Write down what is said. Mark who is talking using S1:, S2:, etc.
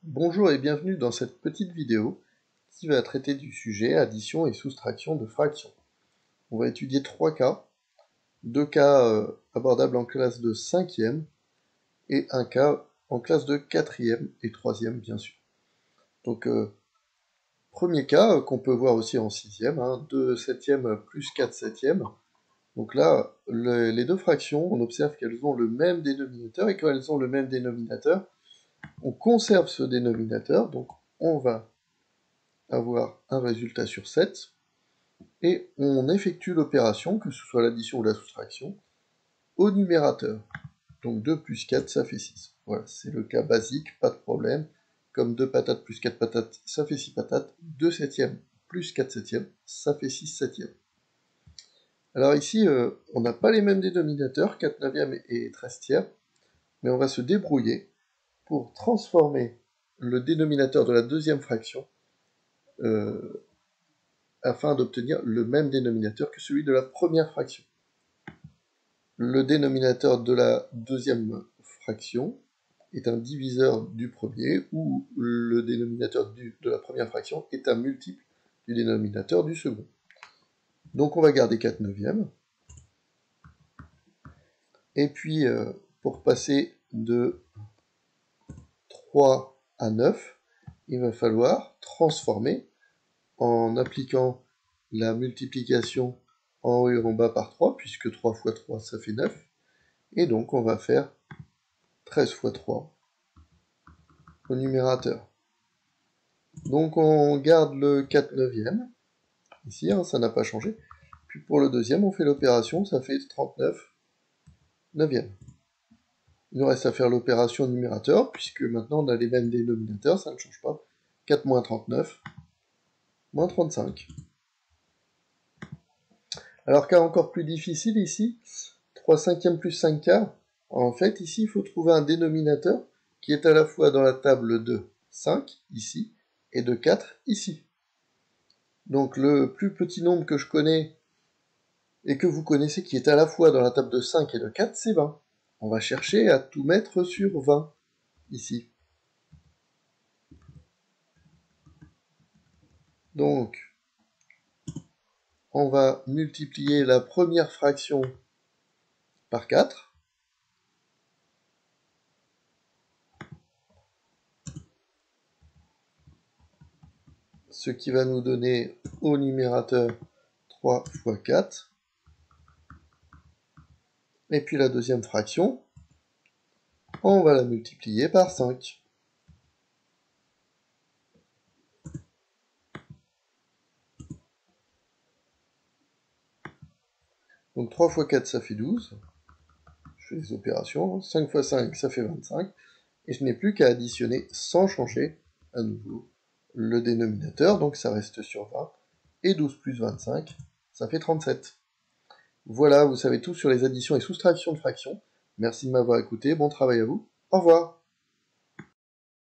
S1: Bonjour et bienvenue dans cette petite vidéo qui va traiter du sujet addition et soustraction de fractions. On va étudier trois cas, deux cas abordables en classe de 5e et un cas en classe de 4e et 3e bien sûr. Donc premier cas qu'on peut voir aussi en 6e, 2 septièmes plus 4 septièmes. Donc là, les deux fractions, on observe qu'elles ont le même dénominateur et quand elles ont le même dénominateur, on conserve ce dénominateur, donc on va avoir un résultat sur 7, et on effectue l'opération, que ce soit l'addition ou la soustraction, au numérateur. Donc 2 plus 4, ça fait 6. Voilà, c'est le cas basique, pas de problème. Comme 2 patates plus 4 patates, ça fait 6 patates. 2 septièmes plus 4 septièmes, ça fait 6 septièmes. Alors ici, on n'a pas les mêmes dénominateurs, 4 neuvièmes et 13 tiers, mais on va se débrouiller pour transformer le dénominateur de la deuxième fraction afin d'obtenir le même dénominateur que celui de la première fraction. Le dénominateur de la deuxième fraction est un diviseur du premier, ou le dénominateur de la première fraction est un multiple du dénominateur du second. Donc on va garder 4 neuvièmes. Et puis, pour passer de 3 à 9, il va falloir transformer en appliquant la multiplication en haut et en bas par 3, puisque 3 fois 3, ça fait 9. Et donc, on va faire 13 fois 3 au numérateur. Donc, on garde le 4 neuvième, ici, ça n'a pas changé. Puis pour le deuxième, on fait l'opération, ça fait 39 neuvième. Il nous reste à faire l'opération au numérateur, puisque maintenant on a les mêmes dénominateurs, ça ne change pas. 4 moins 39, moins 35. Alors, cas encore plus difficile ici, 3 cinquièmes plus 5 quarts. En fait, ici, il faut trouver un dénominateur qui est à la fois dans la table de 5, ici, et de 4, ici. Donc, le plus petit nombre que je connais, et que vous connaissez, qui est à la fois dans la table de 5 et de 4, c'est 20. On va chercher à tout mettre sur 20, ici. Donc, on va multiplier la première fraction par 4. Ce qui va nous donner au numérateur 3 fois 4. Et puis la deuxième fraction, on va la multiplier par 5. Donc 3 fois 4, ça fait 12. Je fais les opérations. 5 fois 5, ça fait 25. Et je n'ai plus qu'à additionner sans changer à nouveau le dénominateur. Donc ça reste sur 20. Et 12 plus 25, ça fait 37. Voilà, vous savez tout sur les additions et soustractions de fractions. Merci de m'avoir écouté. Bon travail à vous. Au revoir.